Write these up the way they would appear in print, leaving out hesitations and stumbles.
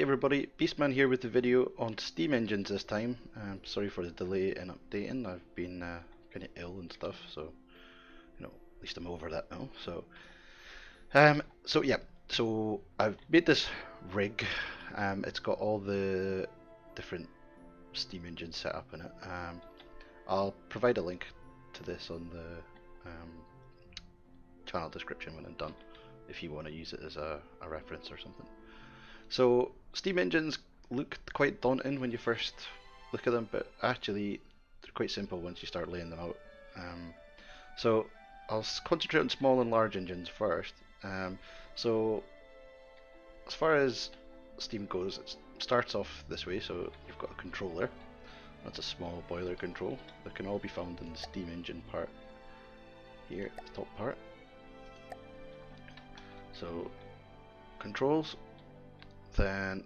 Hey everybody, Beastman here with the video on steam engines this time. Sorry for the delay in updating. I've been kind of ill and stuff, so at least I'm over that now. So I've made this rig. It's got all the different steam engines set up in it. I'll provide a link to this on the channel description when I'm done, if you want to use it as a reference or something. So steam engines look quite daunting when you first look at them, but actually they're quite simple once you start laying them out. So I'll concentrate on small and large engines first. So as far as steam goes, it starts off this way. So you've got a controller. That's a small boiler control that can all be found in the steam engine part here, the top part. So controls. Then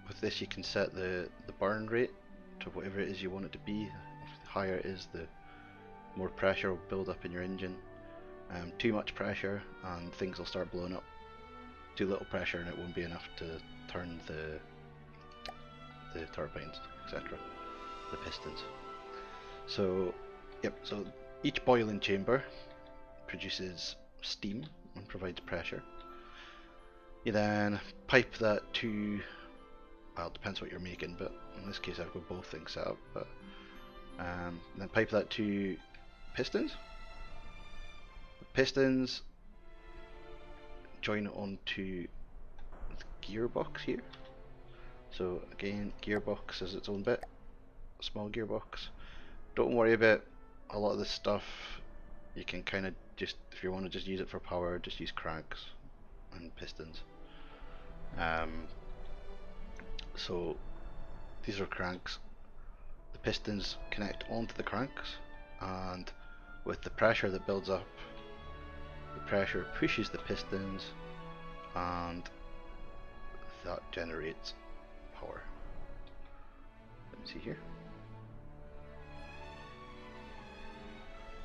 with this you can set the burn rate to whatever it is you want it to be. The higher it is, the more pressure will build up in your engine. Too much pressure and things will start blowing up. Too little pressure and it won't be enough to turn the turbines, etc., the pistons. So so each boiling chamber produces steam and provides pressure. You then pipe that to, well, it depends what you're making, but in this case I've got both things set up. But then pipe that to pistons. The pistons join onto the gearbox here. So again, gearbox is its own bit, small gearbox. Don't worry about a lot of this stuff. You can kind of just, if you want to just use it for power, just use cranks and pistons. So these are cranks. The pistons connect onto the cranks, and with the pressure that builds up, the pressure pushes the pistons, and that generates power. Let me see here.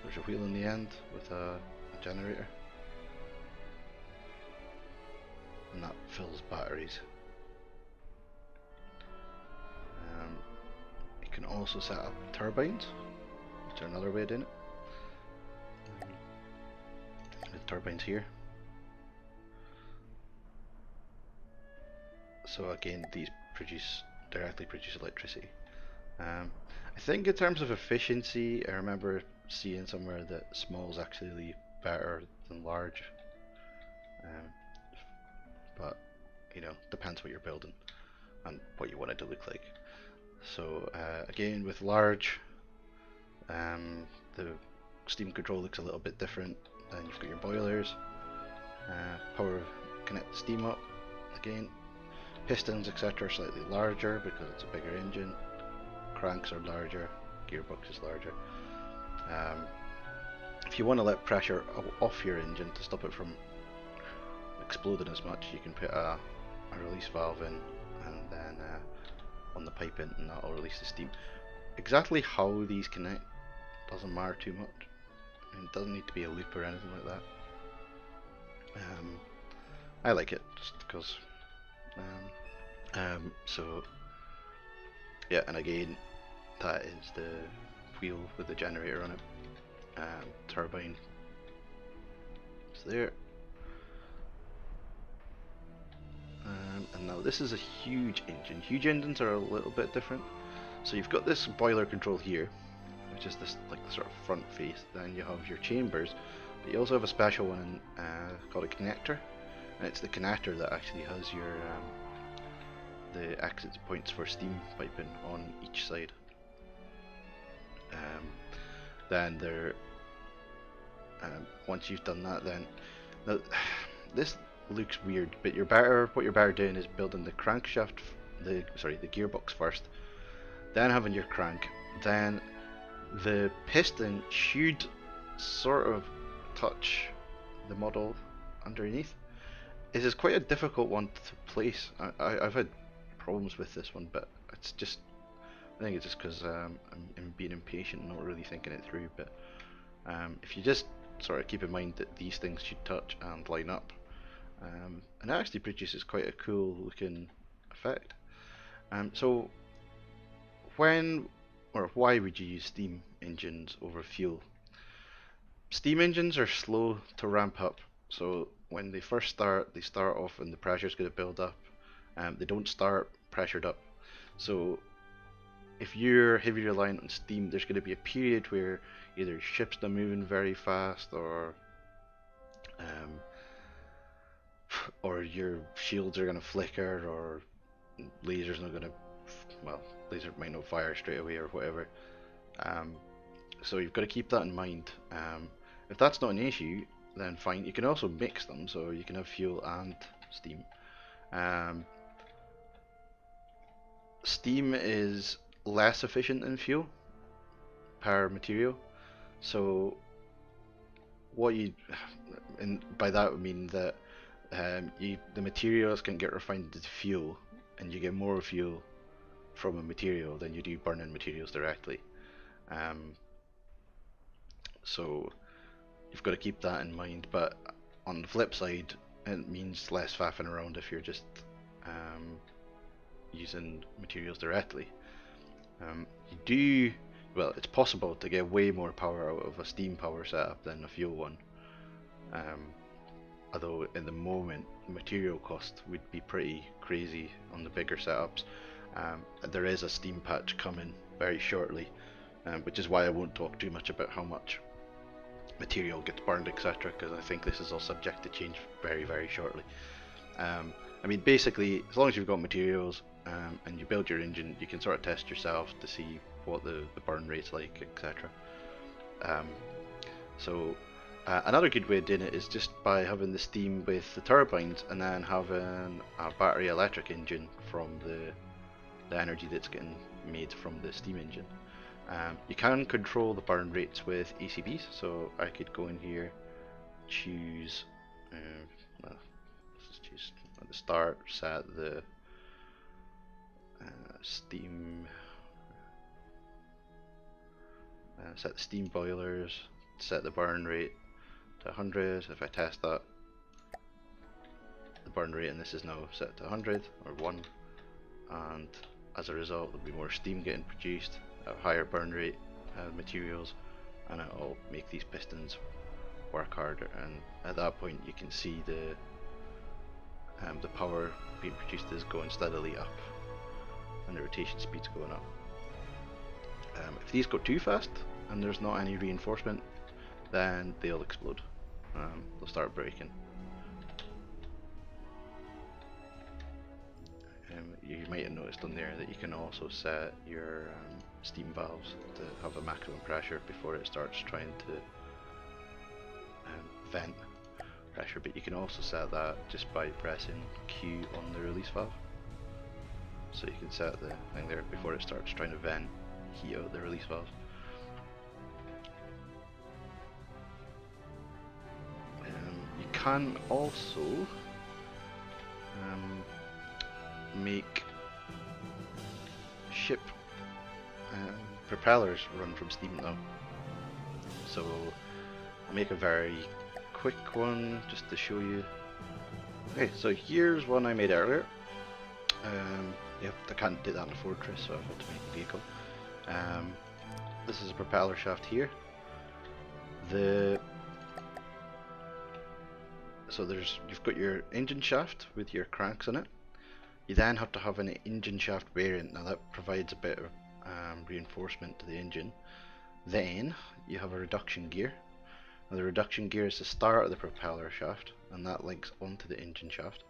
There's a wheel in the end with a generator, and that fills batteries. You can also set up turbines, which are another way of doing it. The turbines here. So again, these directly produce electricity. I think in terms of efficiency, I remember seeing somewhere that small is actually better than large. But depends what you're building and what you want it to look like. So again, with large, the steam control looks a little bit different. Then you've got your boilers, power connect the steam up. Again, pistons etc. are slightly larger because it's a bigger engine. Cranks are larger, gearbox is larger. If you want to let pressure off your engine to stop it from exploding as much, you can put a release valve in and then on the pipe in, and that will release the steam. Exactly how these connect doesn't matter too much. I mean, it doesn't need to be a loop or anything like that. I like it just because. So yeah, and again, that is the wheel with the generator on it. Turbine is there. And now this is a huge engine. Huge engines are a little bit different. So you've got this boiler control here, which is this like sort of front face. Then you have your chambers, but you also have a special one called a connector, and it's the connector that actually has your the exit points for steam piping on each side. Then there, once you've done that, then now, this looks weird, but what you're better doing is building the crankshaft, the gearbox first, then having your crank, then the piston should sort of touch the model underneath. It is quite a difficult one to place. I've had problems with this one, but it's just, I think it's just because I'm being impatient and not really thinking it through. But if you just sort of keep in mind that these things should touch and line up, and it actually produces quite a cool looking effect. So when or why would you use steam engines over fuel? Steam engines are slow to ramp up, so when they first start, they start off and the pressure's going to build up. They don't start pressured up. So if you're heavily reliant on steam, there's going to be a period where either ships are moving very fast, um, or your shields are going to flicker, or lasers not going to, well, laser might not fire straight away or whatever. So you've got to keep that in mind. If that's not an issue, then fine. You can also mix them, so you can have fuel and steam. Steam is less efficient than fuel per material, so what you, and by that I mean that the materials can get refined into fuel, and you get more fuel from a material than you do burning materials directly. So you've got to keep that in mind. But on the flip side, it means less faffing around if you're just using materials directly. You do, well, it's possible to get way more power out of a steam power setup than a fuel one. Although in the moment, material cost would be pretty crazy on the bigger setups. There is a steam patch coming very shortly, which is why I won't talk too much about how much material gets burned, etc., because I think this is all subject to change very, very shortly. I mean, basically, as long as you've got materials and you build your engine, you can sort of test yourself to see what the burn rate's like, etc. Another good way of doing it is just by having the steam with the turbines and then having a battery electric engine from the energy that's getting made from the steam engine. You can control the burn rates with ACBs, so I could go in here, choose, let's just choose at the start, set the steam, set the steam boilers, set the burn rate to 100. If I test that, the burn rate in this is now set to 100 or 1, and as a result there'll be more steam getting produced at a higher burn rate materials, and it'll make these pistons work harder, and at that point you can see the power being produced is going steadily up and the rotation speed's going up. If these go too fast and there's not any reinforcement, then they'll explode. They'll start breaking. You might have noticed on there that you can also set your steam valves to have a maximum pressure before it starts trying to vent pressure, but you can also set that just by pressing Q on the release valve. So you can set the thing there before it starts trying to vent heat out the release valve. You can also make ship propellers run from steam now. So I'll make a very quick one just to show you. Okay, so here's one I made earlier. Yep, I can't do that in a fortress, so I've had to make a vehicle. This is a propeller shaft here. So you've got your engine shaft with your cranks in it. You then have to have an engine shaft variant. Now that provides a bit of reinforcement to the engine. Then you have a reduction gear. Now the reduction gear is the start of the propeller shaft, and that links onto the engine shaft.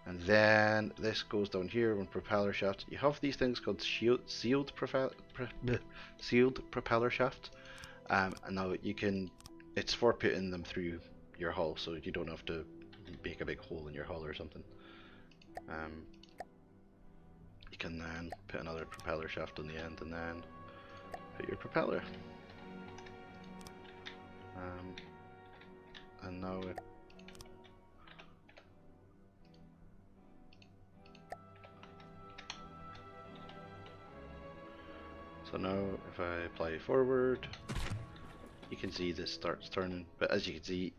And then this goes down here on propeller shafts. You have these things called sealed propeller shafts, and now it's for putting them through your hull, so you don't have to make a big hole in your hull or something. You can then put another propeller shaft on the end and then put your propeller. And now so now if I apply forward, you can see this starts turning, but as you can see,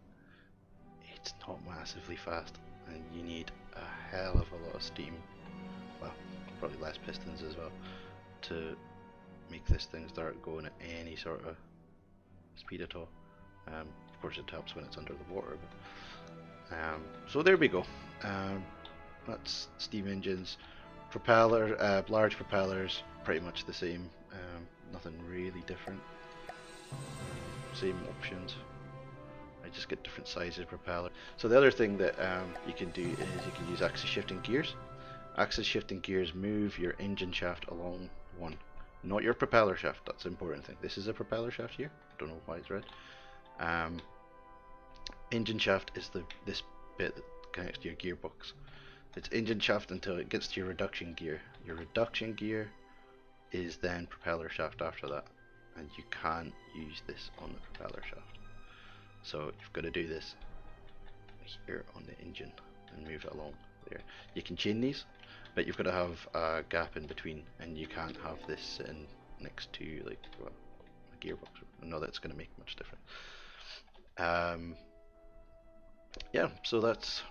it's not massively fast, and you need a hell of a lot of steam well, probably less pistons as well, to make this thing start going at any sort of speed at all. Of course it helps when it's under the water, but, so there we go. That's steam engines. Propeller, large propellers, pretty much the same. Nothing really different. Same options. I just get different sizes propeller. So the other thing that you can do is you can use axis shifting gears. Axis shifting gears move your engine shaft along one, not your propeller shaft. That's the important thing. This is a propeller shaft here. Don't know why it's red. Engine shaft is this bit that connects to your gearbox. It's engine shaft until it gets to your reduction gear. Your reduction gear is then propeller shaft after that, and you can't use this on the propeller shaft. So you've got to do this here on the engine and move it along there. You can chain these, but you've got to have a gap in between, and you can't have this sitting next to like a gearbox. No, that's going to make much difference. Yeah, so that's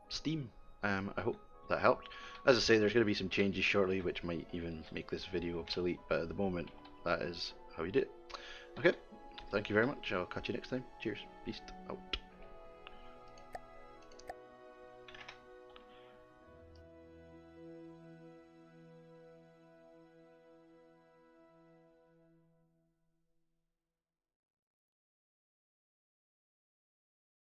steam. I hope that helped. As I say, there's going to be some changes shortly which might even make this video obsolete, but at the moment that is how you do it. Okay, thank you very much. I'll catch you next time. Cheers. Peace out.